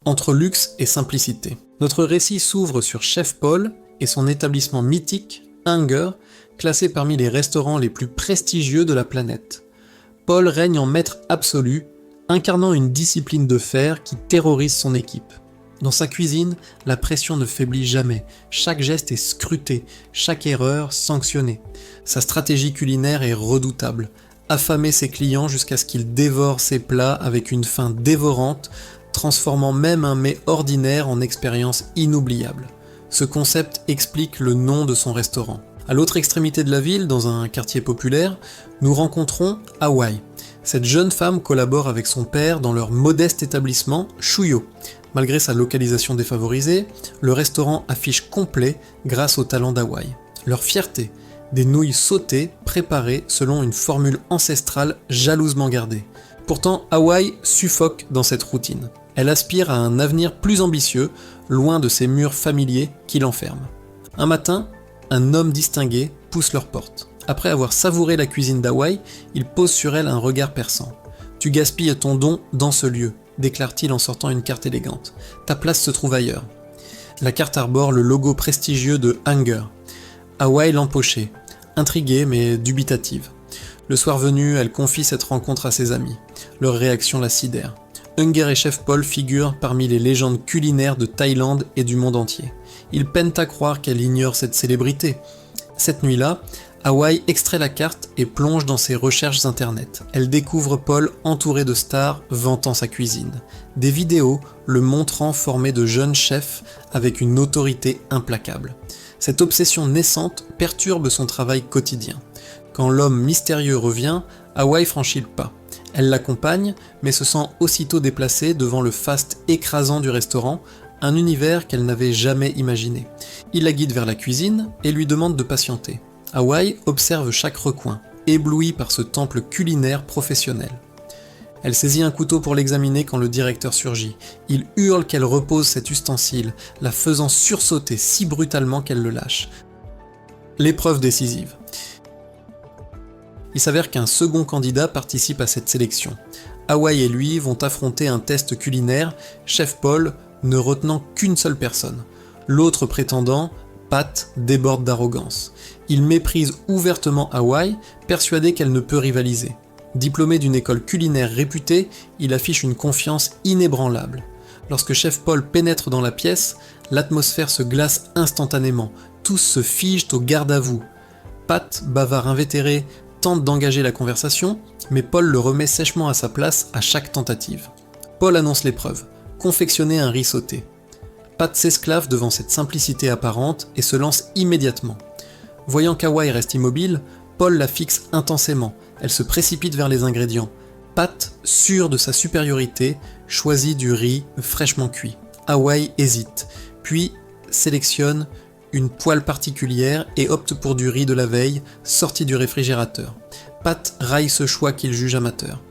entre luxe et simplicité. Notre récit s'ouvre sur Chef Paul et son établissement mythique, Hunger, classé parmi les restaurants les plus prestigieux de la planète. Paul règne en maître absolu, incarnant une discipline de fer qui terrorise son équipe. Dans sa cuisine, la pression ne faiblit jamais, chaque geste est scruté, chaque erreur sanctionnée. Sa stratégie culinaire est redoutable, affamer ses clients jusqu'à ce qu'ils dévorent ses plats avec une faim dévorante, transformant même un mets ordinaire en expérience inoubliable. Ce concept explique le nom de son restaurant. À l'autre extrémité de la ville, dans un quartier populaire, nous rencontrons Hawaï. Cette jeune femme collabore avec son père dans leur modeste établissement Shuyo. Malgré sa localisation défavorisée, le restaurant affiche complet grâce au talent d'Hawaï. Leur fierté, des nouilles sautées préparées selon une formule ancestrale jalousement gardée. Pourtant, Hawaï suffoque dans cette routine. Elle aspire à un avenir plus ambitieux, loin de ces murs familiers qui l'enferment. Un matin, un homme distingué pousse leur porte. Après avoir savouré la cuisine d'Hawaï, il pose sur elle un regard perçant. « Tu gaspilles ton don dans ce lieu », déclare-t-il en sortant une carte élégante. « Ta place se trouve ailleurs. » La carte arbore le logo prestigieux de Hunger. Hawaï l'empochait, intriguée mais dubitative. Le soir venu, elle confie cette rencontre à ses amis. Leur réaction la sidère. Hunger et Chef Paul figurent parmi les légendes culinaires de Thaïlande et du monde entier. Ils peinent à croire qu'elle ignore cette célébrité. Cette nuit-là, Hawaï extrait la carte et plonge dans ses recherches internet. Elle découvre Paul entouré de stars vantant sa cuisine. Des vidéos le montrant formé de jeunes chefs avec une autorité implacable. Cette obsession naissante perturbe son travail quotidien. Quand l'homme mystérieux revient, Hawaï franchit le pas. Elle l'accompagne, mais se sent aussitôt déplacée devant le faste écrasant du restaurant, un univers qu'elle n'avait jamais imaginé. Il la guide vers la cuisine et lui demande de patienter. Hawaï observe chaque recoin, éblouie par ce temple culinaire professionnel. Elle saisit un couteau pour l'examiner quand le directeur surgit. Il hurle qu'elle repose cet ustensile, la faisant sursauter si brutalement qu'elle le lâche. L'épreuve décisive. Il s'avère qu'un second candidat participe à cette sélection. Hawaï et lui vont affronter un test culinaire, Chef Paul ne retenant qu'une seule personne. L'autre prétendant, Pat, déborde d'arrogance. Il méprise ouvertement Hawaï, persuadé qu'elle ne peut rivaliser. Diplômé d'une école culinaire réputée, il affiche une confiance inébranlable. Lorsque Chef Paul pénètre dans la pièce, l'atmosphère se glace instantanément. Tous se figent au garde à vous. Pat, bavard invétéré, tente d'engager la conversation, mais Paul le remet sèchement à sa place à chaque tentative. Paul annonce l'épreuve, confectionner un riz sauté. Pat s'esclave devant cette simplicité apparente et se lance immédiatement. Voyant qu'Hawaï reste immobile, Paul la fixe intensément, elle se précipite vers les ingrédients. Pat, sûr de sa supériorité, choisit du riz fraîchement cuit. Hawaï hésite, puis sélectionne une poêle particulière et opte pour du riz de la veille, sorti du réfrigérateur. Pat raille ce choix qu'il juge amateur.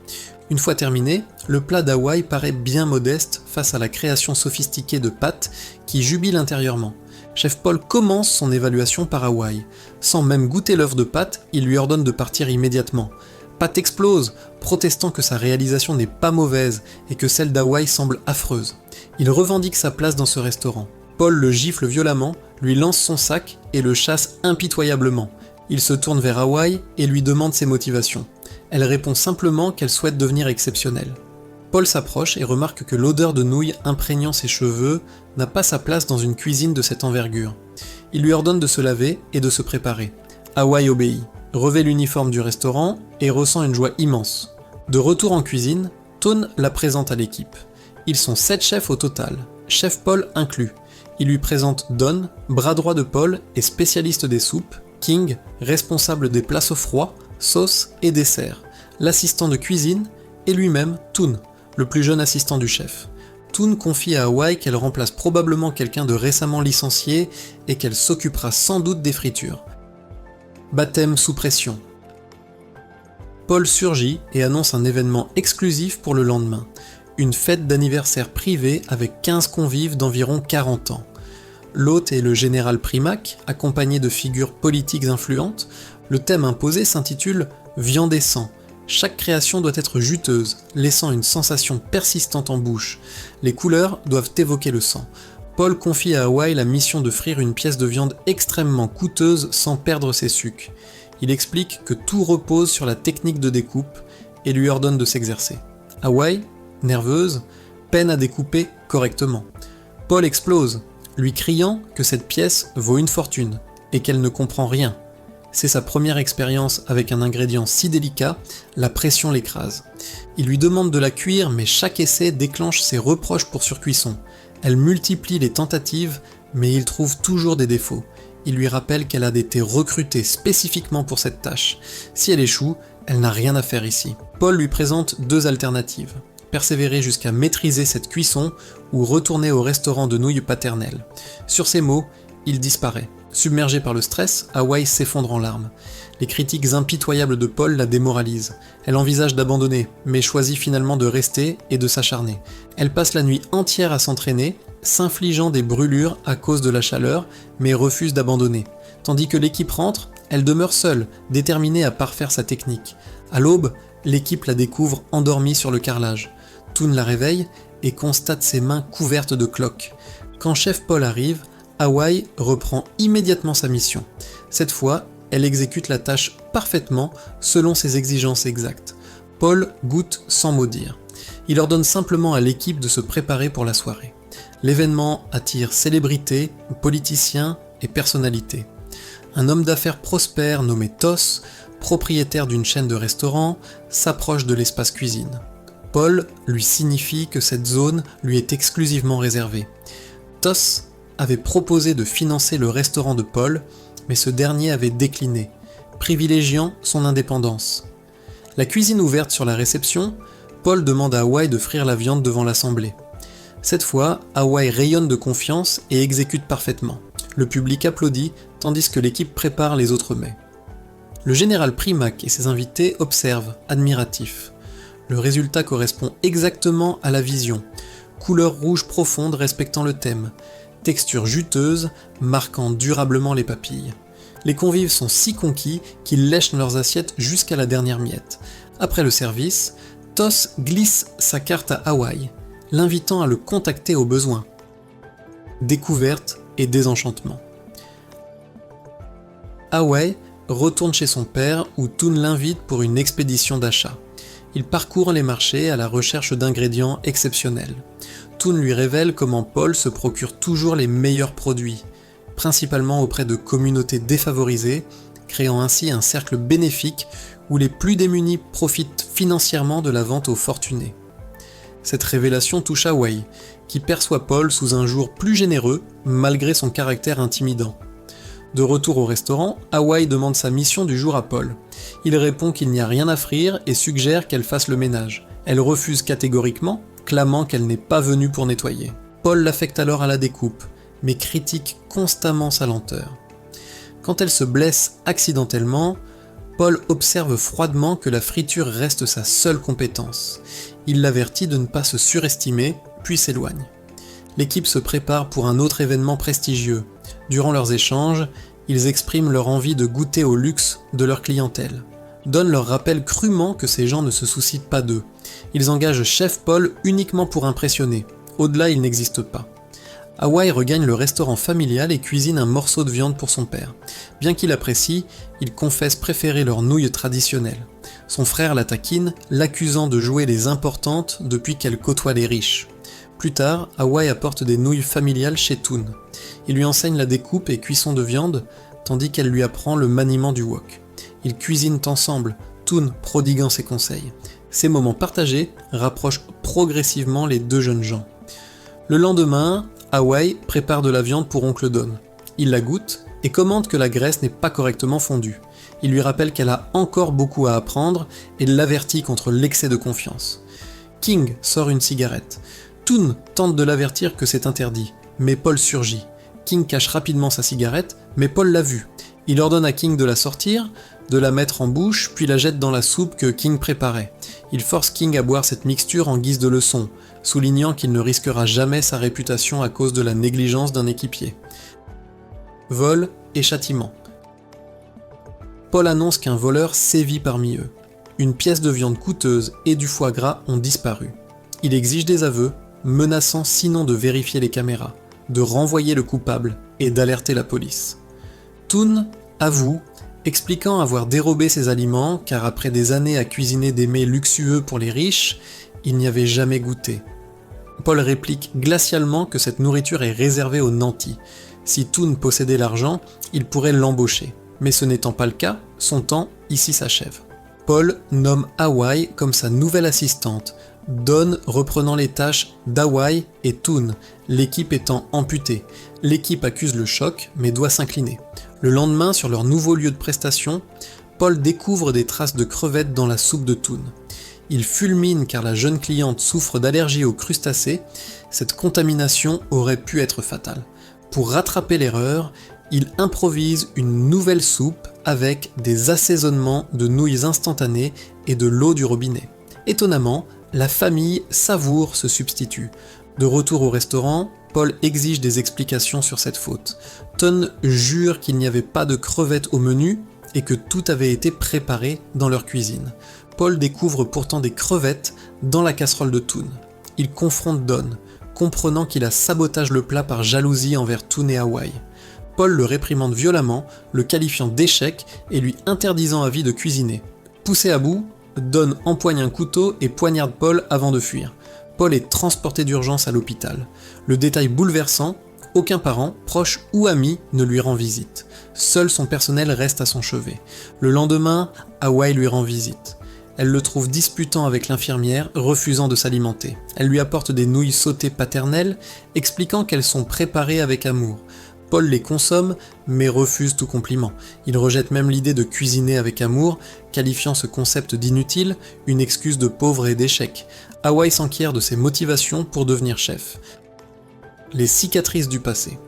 Une fois terminé, le plat d'Hawaï paraît bien modeste face à la création sophistiquée de Pat qui jubile intérieurement. Chef Paul commence son évaluation par Hawaï. Sans même goûter l'œuf de Pat, il lui ordonne de partir immédiatement. Pat explose, protestant que sa réalisation n'est pas mauvaise et que celle d'Hawaï semble affreuse. Il revendique sa place dans ce restaurant. Paul le gifle violemment, lui lance son sac et le chasse impitoyablement. Il se tourne vers Hawaï et lui demande ses motivations. Elle répond simplement qu'elle souhaite devenir exceptionnelle. Paul s'approche et remarque que l'odeur de nouilles imprégnant ses cheveux n'a pas sa place dans une cuisine de cette envergure. Il lui ordonne de se laver et de se préparer. Hawaï obéit, revêt l'uniforme du restaurant et ressent une joie immense. De retour en cuisine, Tone la présente à l'équipe. Ils sont 7 chefs au total, Chef Paul inclus. Il lui présente Don, bras droit de Paul et spécialiste des soupes, King, responsable des plats au froid, sauces et desserts, l'assistant de cuisine et lui-même Toon, le plus jeune assistant du chef. Toon confie à Hawaï qu'elle remplace probablement quelqu'un de récemment licencié et qu'elle s'occupera sans doute des fritures. Baptême sous pression. Paul surgit et annonce un événement exclusif pour le lendemain. Une fête d'anniversaire privée avec 15 convives d'environ 40 ans. L'hôte est le général Primac, accompagné de figures politiques influentes. Le thème imposé s'intitule « Viande et sang », Chaque création doit être juteuse, laissant une sensation persistante en bouche. Les couleurs doivent évoquer le sang. Paul confie à Hawaii la mission de frire une pièce de viande extrêmement coûteuse sans perdre ses sucs. Il explique que tout repose sur la technique de découpe et lui ordonne de s'exercer. Hawaii, nerveuse, peine à découper correctement. Paul explose, lui criant que cette pièce vaut une fortune et qu'elle ne comprend rien. C'est sa première expérience avec un ingrédient si délicat, la pression l'écrase. Il lui demande de la cuire, mais chaque essai déclenche ses reproches pour surcuisson. Elle multiplie les tentatives, mais il trouve toujours des défauts. Il lui rappelle qu'elle a été recrutée spécifiquement pour cette tâche. Si elle échoue, elle n'a rien à faire ici. Paul lui présente deux alternatives. Persévérer jusqu'à maîtriser cette cuisson ou retourner au restaurant de nouilles paternelles. Sur ces mots, il disparaît. Submergée par le stress, Hawaii s'effondre en larmes. Les critiques impitoyables de Paul la démoralisent. Elle envisage d'abandonner, mais choisit finalement de rester et de s'acharner. Elle passe la nuit entière à s'entraîner, s'infligeant des brûlures à cause de la chaleur, mais refuse d'abandonner. Tandis que l'équipe rentre, elle demeure seule, déterminée à parfaire sa technique. À l'aube, l'équipe la découvre endormie sur le carrelage. Toon la réveille et constate ses mains couvertes de cloques. Quand Chef Paul arrive, Hawaii reprend immédiatement sa mission. Cette fois, elle exécute la tâche parfaitement selon ses exigences exactes. Paul goûte sans mot dire. Il ordonne simplement à l'équipe de se préparer pour la soirée. L'événement attire célébrités, politiciens et personnalités. Un homme d'affaires prospère nommé Toss, propriétaire d'une chaîne de restaurants, s'approche de l'espace cuisine. Paul lui signifie que cette zone lui est exclusivement réservée. Toss avait proposé de financer le restaurant de Paul, mais ce dernier avait décliné, privilégiant son indépendance. La cuisine ouverte sur la réception, Paul demande à Hawaii de frire la viande devant l'assemblée. Cette fois, Hawaii rayonne de confiance et exécute parfaitement. Le public applaudit, tandis que l'équipe prépare les autres mets. Le général Primac et ses invités observent, admiratifs. Le résultat correspond exactement à la vision. Couleur rouge profonde respectant le thème. Texture juteuse, marquant durablement les papilles. Les convives sont si conquis qu'ils lèchent leurs assiettes jusqu'à la dernière miette. Après le service, Toss glisse sa carte à Hawaii, l'invitant à le contacter au besoin. Découverte et désenchantement. Hawaii retourne chez son père où Toon l'invite pour une expédition d'achat. Il parcourt les marchés à la recherche d'ingrédients exceptionnels. Toon lui révèle comment Paul se procure toujours les meilleurs produits, principalement auprès de communautés défavorisées, créant ainsi un cercle bénéfique où les plus démunis profitent financièrement de la vente aux fortunés. Cette révélation touche Hawaii, qui perçoit Paul sous un jour plus généreux, malgré son caractère intimidant. De retour au restaurant, Hawaii demande sa mission du jour à Paul. Il répond qu'il n'y a rien à frire et suggère qu'elle fasse le ménage. Elle refuse catégoriquement, clamant qu'elle n'est pas venue pour nettoyer. Paul l'affecte alors à la découpe, mais critique constamment sa lenteur. Quand elle se blesse accidentellement, Paul observe froidement que la friture reste sa seule compétence. Il l'avertit de ne pas se surestimer, puis s'éloigne. L'équipe se prépare pour un autre événement prestigieux. Durant leurs échanges, ils expriment leur envie de goûter au luxe de leur clientèle. Don leur rappelle crûment que ces gens ne se soucient pas d'eux. Ils engagent Chef Paul uniquement pour impressionner. Au-delà, il n'existe pas. Hawaii regagne le restaurant familial et cuisine un morceau de viande pour son père. Bien qu'il apprécie, il confesse préférer leurs nouilles traditionnelles. Son frère la taquine, l'accusant de jouer les importantes depuis qu'elle côtoie les riches. Plus tard, Hawaii apporte des nouilles familiales chez Toon. Il lui enseigne la découpe et cuisson de viande, tandis qu'elle lui apprend le maniement du wok. Ils cuisinent ensemble, Toon prodiguant ses conseils. Ces moments partagés rapprochent progressivement les deux jeunes gens. Le lendemain, Hawaii prépare de la viande pour Oncle Don. Il la goûte et commente que la graisse n'est pas correctement fondue. Il lui rappelle qu'elle a encore beaucoup à apprendre et l'avertit contre l'excès de confiance. King sort une cigarette. Toon tente de l'avertir que c'est interdit, mais Paul surgit. King cache rapidement sa cigarette, mais Paul l'a vue. Il ordonne à King de la sortir, de la mettre en bouche, puis la jette dans la soupe que King préparait. Il force King à boire cette mixture en guise de leçon, soulignant qu'il ne risquera jamais sa réputation à cause de la négligence d'un équipier. Vol et châtiment. Paul annonce qu'un voleur sévit parmi eux. une pièce de viande coûteuse et du foie gras ont disparu. Il exige des aveux, menaçant sinon de vérifier les caméras, de renvoyer le coupable et d'alerter la police. Toon avoue, expliquant avoir dérobé ses aliments car après des années à cuisiner des mets luxueux pour les riches, il n'y avait jamais goûté. Paul réplique glacialement que cette nourriture est réservée aux nantis. Si Toon possédait l'argent, il pourrait l'embaucher. Mais ce n'étant pas le cas, son temps ici s'achève. Paul nomme Hawaii comme sa nouvelle assistante, Dawn reprenant les tâches d'Hawaii et Toon, l'équipe étant amputée. L'équipe accuse le choc mais doit s'incliner. Le lendemain, sur leur nouveau lieu de prestation, Paul découvre des traces de crevettes dans la soupe de Toon. Il fulmine car la jeune cliente souffre d'allergie aux crustacés. Cette contamination aurait pu être fatale. Pour rattraper l'erreur, il improvise une nouvelle soupe avec des assaisonnements de nouilles instantanées et de l'eau du robinet. Étonnamment, la famille savoure se substitue. De retour au restaurant, Paul exige des explications sur cette faute. Toon jure qu'il n'y avait pas de crevettes au menu et que tout avait été préparé dans leur cuisine. Paul découvre pourtant des crevettes dans la casserole de Toon. Il confronte Dawn, comprenant qu'il a sabotage le plat par jalousie envers Toon et Hawaii. Paul le réprimande violemment, le qualifiant d'échec et lui interdisant à vie de cuisiner. Poussé à bout, Dawn empoigne un couteau et poignarde Paul avant de fuir. Paul est transporté d'urgence à l'hôpital. Le détail bouleversant, aucun parent, proche ou ami ne lui rend visite. Seul son personnel reste à son chevet. Le lendemain, Hawaii lui rend visite. Elle le trouve disputant avec l'infirmière, refusant de s'alimenter. Elle lui apporte des nouilles sautées paternelles, expliquant qu'elles sont préparées avec amour. Paul les consomme, mais refuse tout compliment. Il rejette même l'idée de cuisiner avec amour, qualifiant ce concept d'inutile, une excuse de pauvre et d'échec. Hawaii s'enquiert de ses motivations pour devenir chef. Les cicatrices du passé.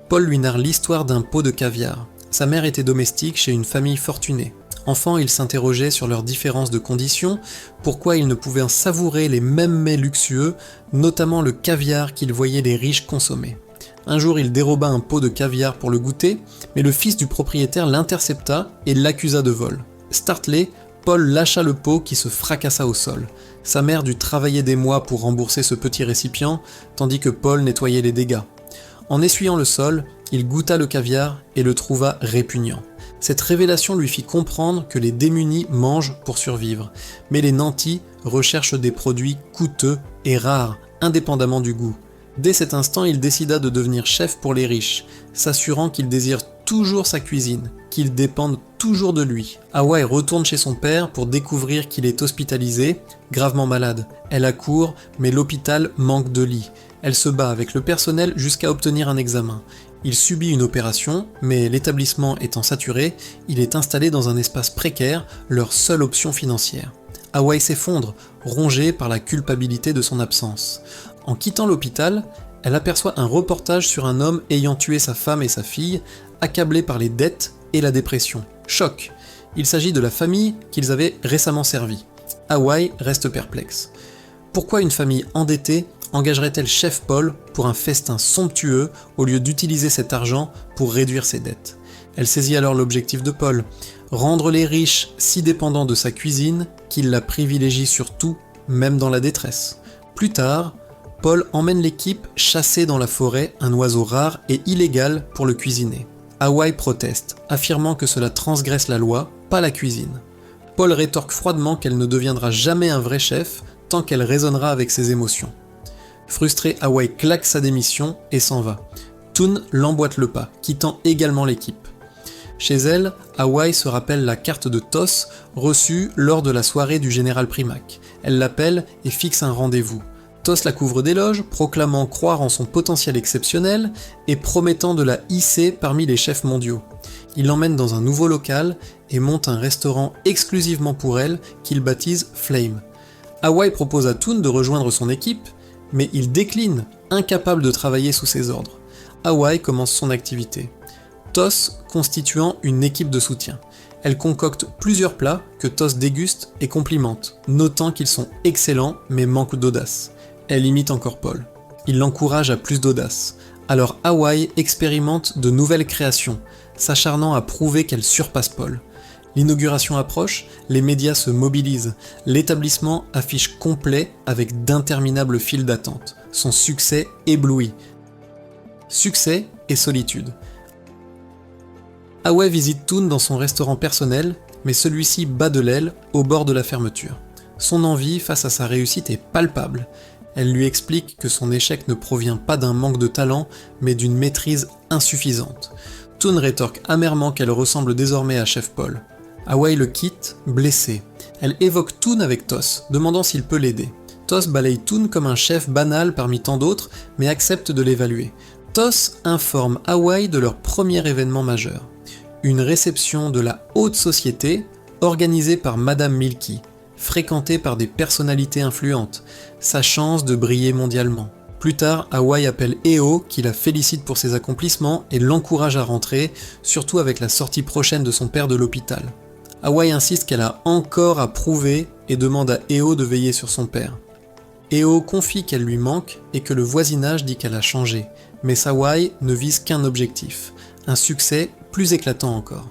Paul lui narre l'histoire d'un pot de caviar. Sa mère était domestique chez une famille fortunée. Enfant, il s'interrogeait sur leurs différences de conditions, pourquoi il ne pouvait savourer les mêmes mets luxueux, notamment le caviar qu'il voyait les riches consommer. Un jour, il déroba un pot de caviar pour le goûter, mais le fils du propriétaire l'intercepta et l'accusa de vol. Startlé, Paul lâcha le pot qui se fracassa au sol. Sa mère dut travailler des mois pour rembourser ce petit récipient, tandis que Paul nettoyait les dégâts. En essuyant le sol, il goûta le caviar et le trouva répugnant. Cette révélation lui fit comprendre que les démunis mangent pour survivre, mais les nantis recherchent des produits coûteux et rares, indépendamment du goût. Dès cet instant, il décida de devenir chef pour les riches, s'assurant qu'ils désirent toujours sa cuisine, qu'ils dépendent toujours de lui. Hawaii retourne chez son père pour découvrir qu'il est hospitalisé, gravement malade. Elle accourt, mais l'hôpital manque de lits. Elle se bat avec le personnel jusqu'à obtenir un examen. Il subit une opération, mais l'établissement étant saturé, il est installé dans un espace précaire, leur seule option financière. Hawaii s'effondre, rongé par la culpabilité de son absence. En quittant l'hôpital, elle aperçoit un reportage sur un homme ayant tué sa femme et sa fille, accablé par les dettes et la dépression. Choc! Il s'agit de la famille qu'ils avaient récemment servie. Hawaii reste perplexe. Pourquoi une famille endettée engagerait-elle Chef Paul pour un festin somptueux au lieu d'utiliser cet argent pour réduire ses dettes? Elle saisit alors l'objectif de Paul, rendre les riches si dépendants de sa cuisine qu'il la privilégie sur tout, même dans la détresse. Plus tard, Paul emmène l'équipe chasser dans la forêt un oiseau rare et illégal pour le cuisiner. Hawaii proteste, affirmant que cela transgresse la loi, pas la cuisine. Paul rétorque froidement qu'elle ne deviendra jamais un vrai chef tant qu'elle raisonnera avec ses émotions. Frustré, Hawaii claque sa démission et s'en va. Toon l'emboîte le pas, quittant également l'équipe. Chez elle, Hawaii se rappelle la carte de Tos reçue lors de la soirée du général Primac. Elle l'appelle et fixe un rendez-vous. Tos la couvre d'éloges, proclamant croire en son potentiel exceptionnel et promettant de la hisser parmi les chefs mondiaux. Il l'emmène dans un nouveau local et monte un restaurant exclusivement pour elle qu'il baptise Flame. Hawaii propose à Toon de rejoindre son équipe, mais il décline, incapable de travailler sous ses ordres. Hawaii commence son activité. Tos constituant une équipe de soutien. Elle concocte plusieurs plats que Tos déguste et complimente, notant qu'ils sont excellents mais manquent d'audace. Elle imite encore Paul. Il l'encourage à plus d'audace. Alors Hawaii expérimente de nouvelles créations, s'acharnant à prouver qu'elle surpasse Paul. L'inauguration approche, les médias se mobilisent, l'établissement affiche complet avec d'interminables files d'attente. Son succès éblouit. Succès et solitude. Away visite Toon dans son restaurant personnel, mais celui-ci bat de l'aile au bord de la fermeture. Son envie face à sa réussite est palpable. Elle lui explique que son échec ne provient pas d'un manque de talent, mais d'une maîtrise insuffisante. Toon rétorque amèrement qu'elle ressemble désormais à Chef Paul. Away le quitte, blessé. Elle évoque Toon avec Toss, demandant s'il peut l'aider. Toss balaye Toon comme un chef banal parmi tant d'autres, mais accepte de l'évaluer. Toss informe Away de leur premier événement majeur. Une réception de la haute société, organisée par Madame Milky, fréquentée par des personnalités influentes, sa chance de briller mondialement. Plus tard, Away appelle Eo, qui la félicite pour ses accomplissements et l'encourage à rentrer, surtout avec la sortie prochaine de son père de l'hôpital. Away insiste qu'elle a encore à prouver et demande à Eo de veiller sur son père. Eo confie qu'elle lui manque et que le voisinage dit qu'elle a changé, mais Away ne vise qu'un objectif, un succès plus éclatant encore.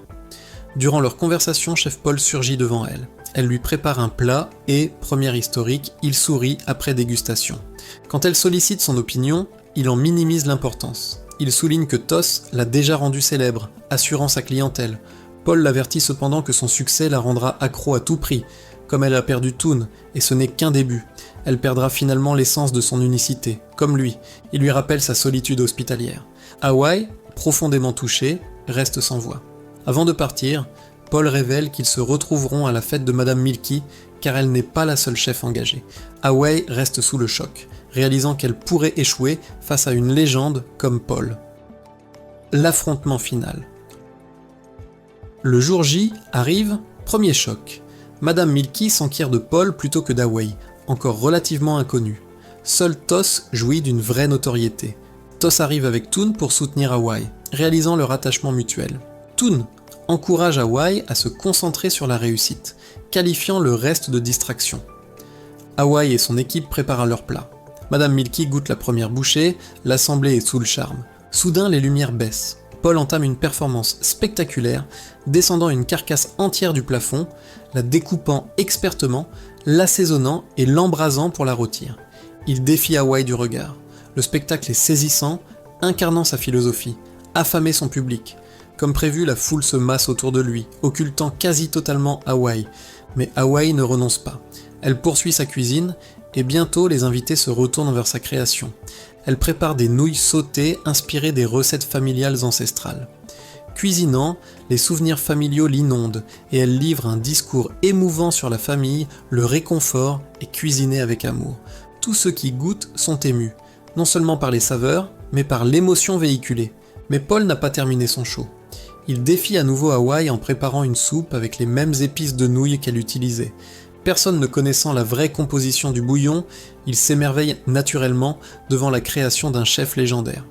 Durant leur conversation, Chef Paul surgit devant elle. Elle lui prépare un plat et, première historique, il sourit après dégustation. Quand elle sollicite son opinion, il en minimise l'importance. Il souligne que Toss l'a déjà rendu célèbre, assurant sa clientèle. Paul l'avertit cependant que son succès la rendra accro à tout prix, comme elle a perdu Toon, et ce n'est qu'un début. Elle perdra finalement l'essence de son unicité, comme lui. Il lui rappelle sa solitude hospitalière. Away, profondément touché, reste sans voix. Avant de partir, Paul révèle qu'ils se retrouveront à la fête de Madame Milky, car elle n'est pas la seule chef engagée. Away reste sous le choc, réalisant qu'elle pourrait échouer face à une légende comme Paul. L'affrontement final. Le jour J arrive, premier choc. Madame Milky s'enquiert de Paul plutôt que d'Away, encore relativement inconnu. Seul Toss jouit d'une vraie notoriété. Toss arrive avec Toon pour soutenir Away, réalisant leur attachement mutuel. Toon encourage Away à se concentrer sur la réussite, qualifiant le reste de distraction. Away et son équipe préparent leur plat. Madame Milky goûte la première bouchée, l'assemblée est sous le charme. Soudain, les lumières baissent. Paul entame une performance spectaculaire, descendant une carcasse entière du plafond, la découpant expertement, l'assaisonnant et l'embrasant pour la rôtir. Il défie Away du regard. Le spectacle est saisissant, incarnant sa philosophie, affamer son public. Comme prévu, la foule se masse autour de lui, occultant quasi totalement Away. Mais Away ne renonce pas. Elle poursuit sa cuisine, et bientôt les invités se retournent vers sa création. Elle prépare des nouilles sautées inspirées des recettes familiales ancestrales. Cuisinant, les souvenirs familiaux l'inondent, et elle livre un discours émouvant sur la famille, le réconfort et cuisiner avec amour. Tous ceux qui goûtent sont émus, non seulement par les saveurs, mais par l'émotion véhiculée. Mais Paul n'a pas terminé son show. Il défie à nouveau Away en préparant une soupe avec les mêmes épices de nouilles qu'elle utilisait. Personne ne connaissant la vraie composition du bouillon, il s'émerveille naturellement devant la création d'un chef légendaire.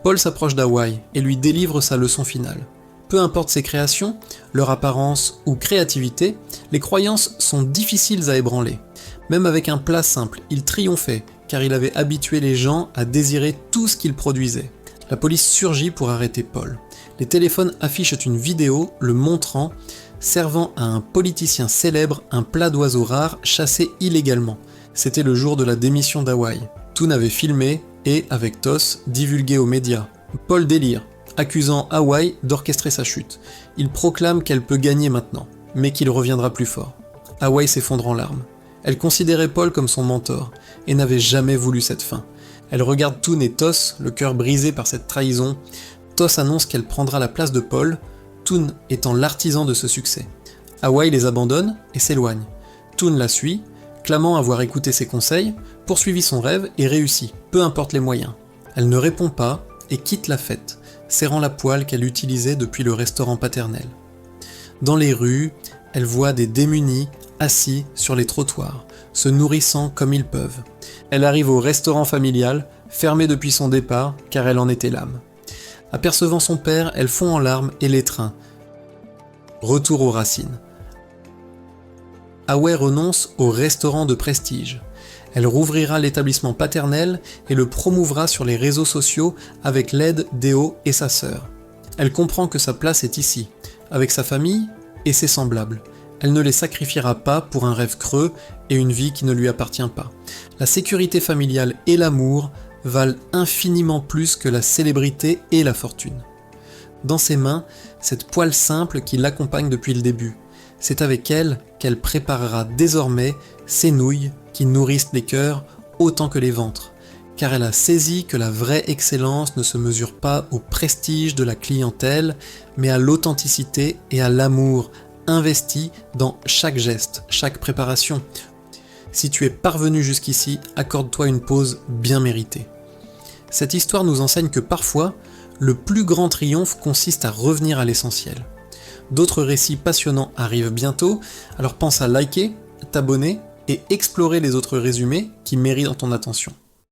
Paul s'approche d'Away et lui délivre sa leçon finale. Peu importe ses créations, leur apparence ou créativité, les croyances sont difficiles à ébranler. Même avec un plat simple, il triomphait, car il avait habitué les gens à désirer tout ce qu'il produisait. La police surgit pour arrêter Paul. Les téléphones affichent une vidéo le montrant, servant à un politicien célèbre un plat d'oiseaux rares chassé illégalement. C'était le jour de la démission d'Away. Toon avait filmé et, avec Toss, divulgué aux médias. Paul délire, accusant Away d'orchestrer sa chute. Il proclame qu'elle peut gagner maintenant, mais qu'il reviendra plus fort. Away s'effondre en larmes. Elle considérait Paul comme son mentor, et n'avait jamais voulu cette fin. Elle regarde Toon et Toss, le cœur brisé par cette trahison. Toss annonce qu'elle prendra la place de Paul, Toon étant l'artisan de ce succès. Away les abandonne et s'éloigne. Toon la suit, clamant avoir écouté ses conseils, poursuivi son rêve et réussi, peu importe les moyens. Elle ne répond pas et quitte la fête, serrant la poêle qu'elle utilisait depuis le restaurant paternel. Dans les rues, elle voit des démunis assis sur les trottoirs, se nourrissant comme ils peuvent. Elle arrive au restaurant familial, fermé depuis son départ, car elle en était l'âme. Apercevant son père, elle fond en larmes et l'étreint. Retour aux racines. Away renonce au restaurant de prestige. Elle rouvrira l'établissement paternel et le promouvra sur les réseaux sociaux avec l'aide d'Eo et sa sœur. Elle comprend que sa place est ici, avec sa famille, et ses semblables. Elle ne les sacrifiera pas pour un rêve creux et une vie qui ne lui appartient pas. La sécurité familiale et l'amour valent infiniment plus que la célébrité et la fortune. Dans ses mains, cette poêle simple qui l'accompagne depuis le début. C'est avec elle qu'elle préparera désormais ces nouilles qui nourrissent les cœurs autant que les ventres, car elle a saisi que la vraie excellence ne se mesure pas au prestige de la clientèle, mais à l'authenticité et à l'amour investi dans chaque geste, chaque préparation. Si tu es parvenu jusqu'ici, accorde-toi une pause bien méritée. Cette histoire nous enseigne que parfois, le plus grand triomphe consiste à revenir à l'essentiel. D'autres récits passionnants arrivent bientôt, alors pense à liker, t'abonner et explorer les autres résumés qui méritent ton attention.